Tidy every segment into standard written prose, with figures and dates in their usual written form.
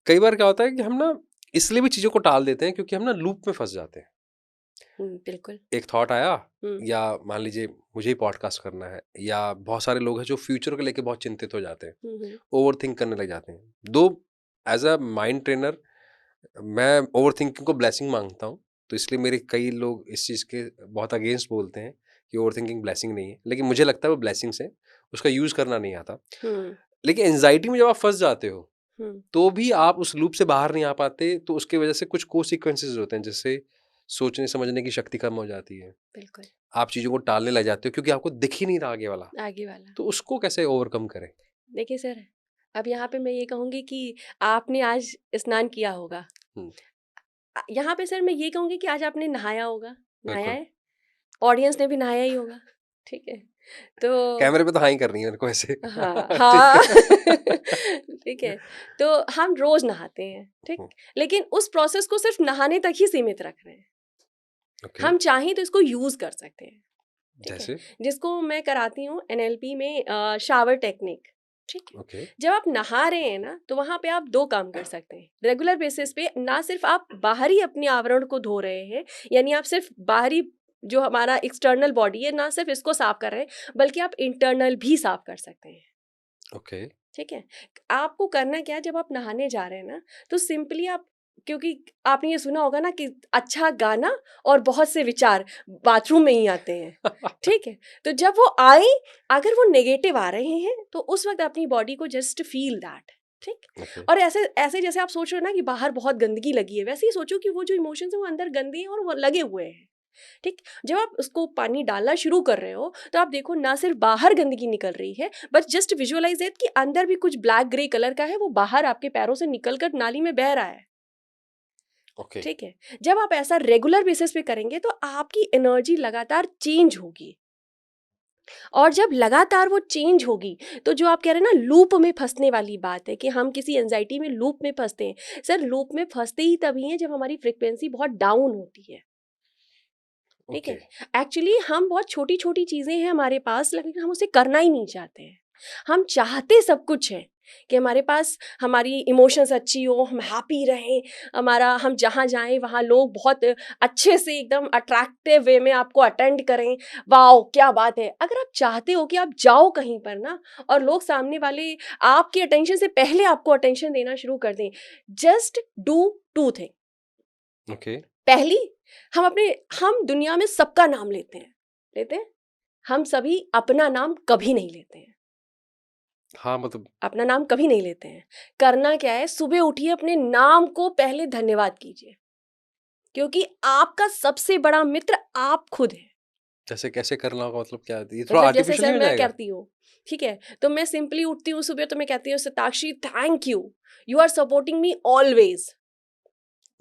कई बार क्या होता है कि हम ना इसलिए भी चीज़ों को टाल देते हैं क्योंकि हम ना लूप में फँस जाते हैं। बिल्कुल। एक थॉट आया, हम्म। या मान लीजिए मुझे ही पॉडकास्ट करना है, या बहुत सारे लोग हैं जो फ्यूचर को लेके बहुत चिंतित हो जाते हैं, हम्म। ओवरथिंक करने लग जाते हैं। दो, एज़ अ माइंड ट्रेनर मैं ओवरथिंकिंग को ब्लेसिंग मानता हूँ, तो इसलिए मेरे कई लोग इस चीज़ के बहुत अगेंस्ट बोलते हैं कि ओवरथिंकिंग ब्लेसिंग नहीं है, लेकिन मुझे लगता है वो ब्लेसिंग्स है, उसका यूज़ करना नहीं आता। हम्म। लेकिन एंग्जायटी में जब आप फँस जाते हो, हम्म। तो भी आप उस लूप से बाहर नहीं आ पाते, तो उसकी वजह से कुछ कोसिक्वेंसेस होते हैं, जैसे सोचने समझने की शक्ति कम हो जाती है, बिल्कुल। आप चीज़ों को टालने लग जाते हो क्योंकि आपको दिख ही नहीं रहा आगे वाला, आगे वाला। तो उसको कैसे ओवरकम करें? देखिए सर, अब यहाँ पे मैं ये कहूँगी कि आपने आज स्नान किया होगा। हुँ, यहाँ पे सर मैं ये कहूँगी कि आज आपने नहाया होगा। नहाया बिल्कुल। है, ऑडियंस ने भी नहाया ही होगा। ठीक है, तो कैमरे पे तो हाँ ही करनी है मेरे को ऐसे। हाँ ठीक हाँ। है। ठीक है, तो हम रोज नहाते हैं, ठीक, हुँ, लेकिन उस प्रोसेस को सिर्फ नहाने तक ही सीमित रख रहे हैं। ओके, हम चाहें तो इसको यूज कर सकते हैं। ठीक है, जैसे? जिसको मैं कराती हूँ एनएलपी में शावर टेक्निक। ठीक है, ओके, जब आप नहा रहे हैं ना, तो वहां पे आप दो काम कर सकते हैं रेगुलर बेसिस पे। ना सिर्फ आप बाहरी अपने आवरण को धो रहे हैं, यानी आप सिर्फ बाहरी जो हमारा एक्सटर्नल बॉडी है ना सिर्फ इसको साफ कर रहे हैं, बल्कि आप इंटरनल भी साफ कर सकते हैं। ओके, ठीक है, आपको करना क्या है, जब आप नहाने जा रहे हैं ना, तो सिंपली आप, क्योंकि आपने ये सुना होगा ना कि अच्छा गाना और बहुत से विचार बाथरूम में ही आते हैं। ठीक है, तो जब वो आए, अगर वो नेगेटिव आ रहे हैं, तो उस वक्त अपनी बॉडी को जस्ट फील दैट। ठीक, ओके, और ऐसे ऐसे जैसे आप सोच रहे हो ना कि बाहर बहुत गंदगी लगी है, वैसे ही सोचो कि वो जो इमोशंस है वो अंदर गंदे हैं और वो लगे हुए हैं। ठीक, जब आप उसको पानी डालना शुरू कर रहे हो, तो आप देखो ना सिर्फ बाहर गंदगी निकल रही है, बट जस्ट विजुअलाइज इट कि अंदर भी कुछ ब्लैक ग्रे कलर का है, वो बाहर आपके पैरों से निकलकर नाली में बह रहा है। ओके, ठीक है, जब आप ऐसा रेगुलर बेसिस पे करेंगे तो आपकी एनर्जी लगातार चेंज होगी, और जब लगातार वो चेंज होगी, तो जो आप कह रहे हैं ना लूप में फंसने वाली बात है कि हम किसी एंजाइटी में लूप में फंसते हैं, सर लूप में फंसते ही तभी हैं जब हमारी फ्रिक्वेंसी बहुत डाउन होती है। ठीक ओके, है, एक्चुअली हम बहुत छोटी छोटी चीजें हैं हमारे पास, लेकिन हम उसे करना ही नहीं चाहते हैं। हम चाहते सब कुछ है कि हमारे पास हमारी इमोशंस अच्छी हो, हम हैप्पी रहें, हमारा हम जहाँ जाएं वहाँ लोग बहुत अच्छे से एकदम अट्रैक्टिव वे में आपको अटेंड करें। वाओ क्या बात है, अगर आप चाहते हो कि आप जाओ कहीं पर ना, और लोग सामने वाले आपकी अटेंशन से पहले आपको अटेंशन देना शुरू कर दें, just do two thing. Okay. पहली, हम दुनिया में सबका नाम लेते हैं, हम सभी अपना नाम कभी नहीं लेते हैं। हाँ, मतलब अपना नाम कभी नहीं लेते हैं। करना क्या है, सुबह उठिए, अपने नाम को पहले धन्यवाद कीजिए, क्योंकि आपका सबसे बड़ा मित्र आप खुद है। जैसे कैसे करना होगा, मतलब क्या? ये थोड़ा मतलब जैसे आर्टिफिशियल सर नहीं हो मैं जाएगा? करती हूँ, ठीक है, तो मैं सिंपली उठती हूँ सुबह, तो मैं कहती हूँ Satakshi thank you, you are supporting me always.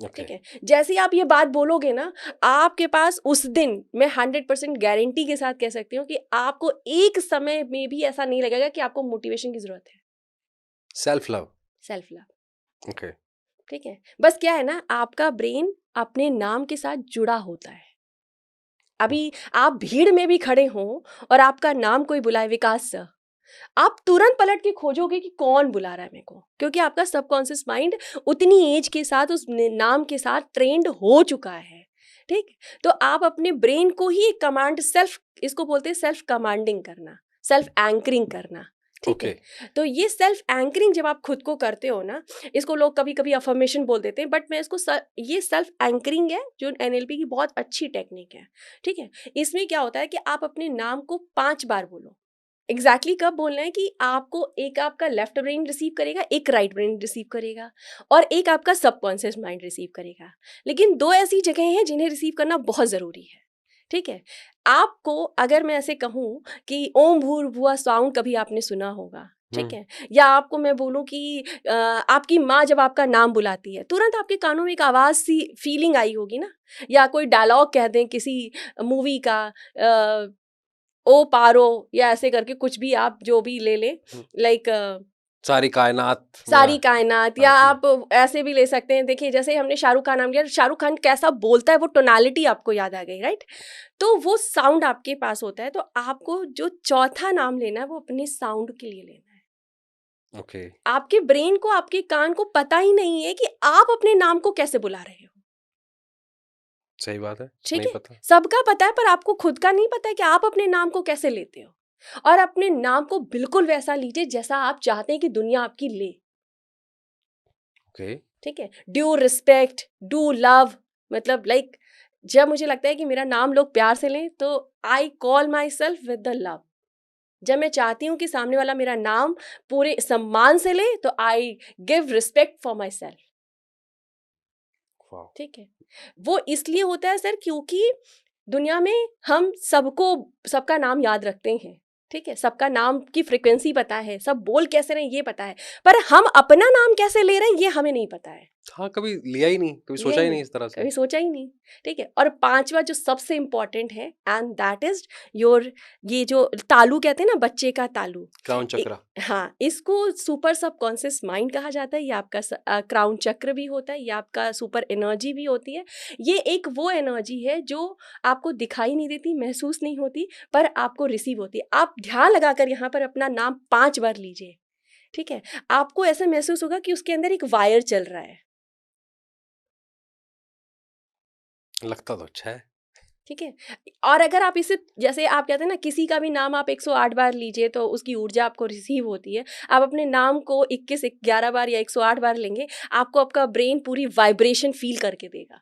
Okay, ठीक है, जैसे ही आप ये बात बोलोगे ना, आपके पास उस दिन मैं 100% गारंटी के साथ कह सकती हूँ कि आपको एक समय में भी ऐसा नहीं लगेगा कि आपको मोटिवेशन की जरूरत है। Self love, self love. Okay, ठीक है, बस क्या है ना, आपका ब्रेन अपने नाम के साथ जुड़ा होता है। ओह! अभी आप भीड़ में भी खड़े हो और आपका नाम कोई बुलाए, विकास सर, आप तुरंत पलट के खोजोगे कि कौन बुला रहा है मेरे को, क्योंकि आपका सबकॉन्शियस माइंड उतनी एज के साथ उस नाम के साथ ट्रेंड हो चुका है। ठीक, तो आप अपने ब्रेन को ही एक कमांड, सेल्फ, इसको बोलते हैं सेल्फ कमांडिंग करना, सेल्फ एंकरिंग करना। ठीक ओके, है, तो ये सेल्फ एंकरिंग जब आप खुद को करते हो ना, इसको लोग कभी कभी अफर्मेशन बोल देते हैं, बट मैं इसको ये सेल्फ एंकरिंग है जो एनएलपी की बहुत अच्छी टेक्निक है। ठीक है, इसमें क्या होता है कि आप अपने नाम को 5 बार बोलो। एग्जैक्टली कब बोलना है कि आपको, एक आपका लेफ्ट ब्रेन रिसीव करेगा, एक राइट ब्रेन रिसीव करेगा, और एक आपका सबकॉन्शियस माइंड रिसीव करेगा। लेकिन दो ऐसी जगह हैं जिन्हें रिसीव करना बहुत ज़रूरी है। ठीक है, आपको अगर मैं ऐसे कहूँ कि ओम भूर्भुवः साउंड कभी आपने सुना होगा, ठीक हुँ, है, या आपको मैं बोलूँ कि आपकी माँ जब आपका नाम बुलाती है, तुरंत आपके कानों में एक आवाज़ सी फीलिंग आई होगी ना, या कोई डायलॉग कह दें किसी मूवी का, ओ पारो, या ऐसे करके कुछ भी आप जो भी ले लें, हुँ, लाइक सारी कायनात मेरा सारी कायनात, या साथ में। आप ऐसे भी ले सकते हैं। देखिए जैसे हमने शाहरुख खान नाम लिया, शाहरुख खान कैसा बोलता है, वो टोनालिटी आपको याद आ गई, राइट? तो वो साउंड आपके पास होता है, तो आपको जो चौथा नाम लेना है वो अपने साउंड के लिए लेना है। ओके, आपके ब्रेन को, आपके कान को पता ही नहीं है कि आप अपने नाम को कैसे बुला रहे हो। सही बात है, ठीक नहीं है, पता। सबका पता है पर आपको खुद का नहीं पता है कि आप अपने नाम को कैसे लेते हो। और अपने नाम को बिल्कुल वैसा लीजिए जैसा आप चाहते हैं कि दुनिया आपकी ले। ओके, ठीक है, ड्यू रिस्पेक्ट, डू लव, मतलब लाइक जब मुझे लगता है कि मेरा नाम लोग प्यार से लें तो I call my self with the love. जब मैं चाहती हूँ कि सामने वाला मेरा नाम पूरे सम्मान से ले तो I give respect for my self. Wow! ठीक है, वो इसलिए होता है सर क्योंकि दुनिया में हम सबको सबका नाम याद रखते हैं। ठीक है, सबका नाम की फ्रिक्वेंसी पता है, सब बोल कैसे रहे हैं ये पता है, पर हम अपना नाम कैसे ले रहे हैं ये हमें नहीं पता है। हाँ, कभी लिया ही नहीं, कभी लिया सोचा ही ही नहीं नहीं, इस तरह से। कभी सोचा ही नहीं। ठीक है, और पांचवा जो सबसे इंपॉर्टेंट है एंड दैट इज योर, ये जो तालू कहते हैं ना, बच्चे का तालू। क्राउन चक्रा। हाँ, इसको सुपर सबकॉन्शियस माइंड कहा जाता है। ये आपका क्राउन चक्र भी होता है, ये आपका सुपर एनर्जी भी होती है। ये एक वो एनर्जी है जो आपको दिखाई नहीं देती, महसूस नहीं होती, पर आपको रिसीव होती है। आप ध्यान लगाकर यहाँ पर अपना नाम 5 बार लीजिए। ठीक है, आपको ऐसा महसूस होगा कि उसके अंदर एक वायर चल रहा है। लगता तो अच्छा है। ठीक है, और अगर आप इसे, जैसे आप कहते हैं ना, किसी का भी नाम आप 108 बार लीजिए तो उसकी ऊर्जा आपको रिसीव होती है। आप अपने नाम को 21 11 बार या 108 बार लेंगे, आपको आपका ब्रेन पूरी वाइब्रेशन फील करके देगा।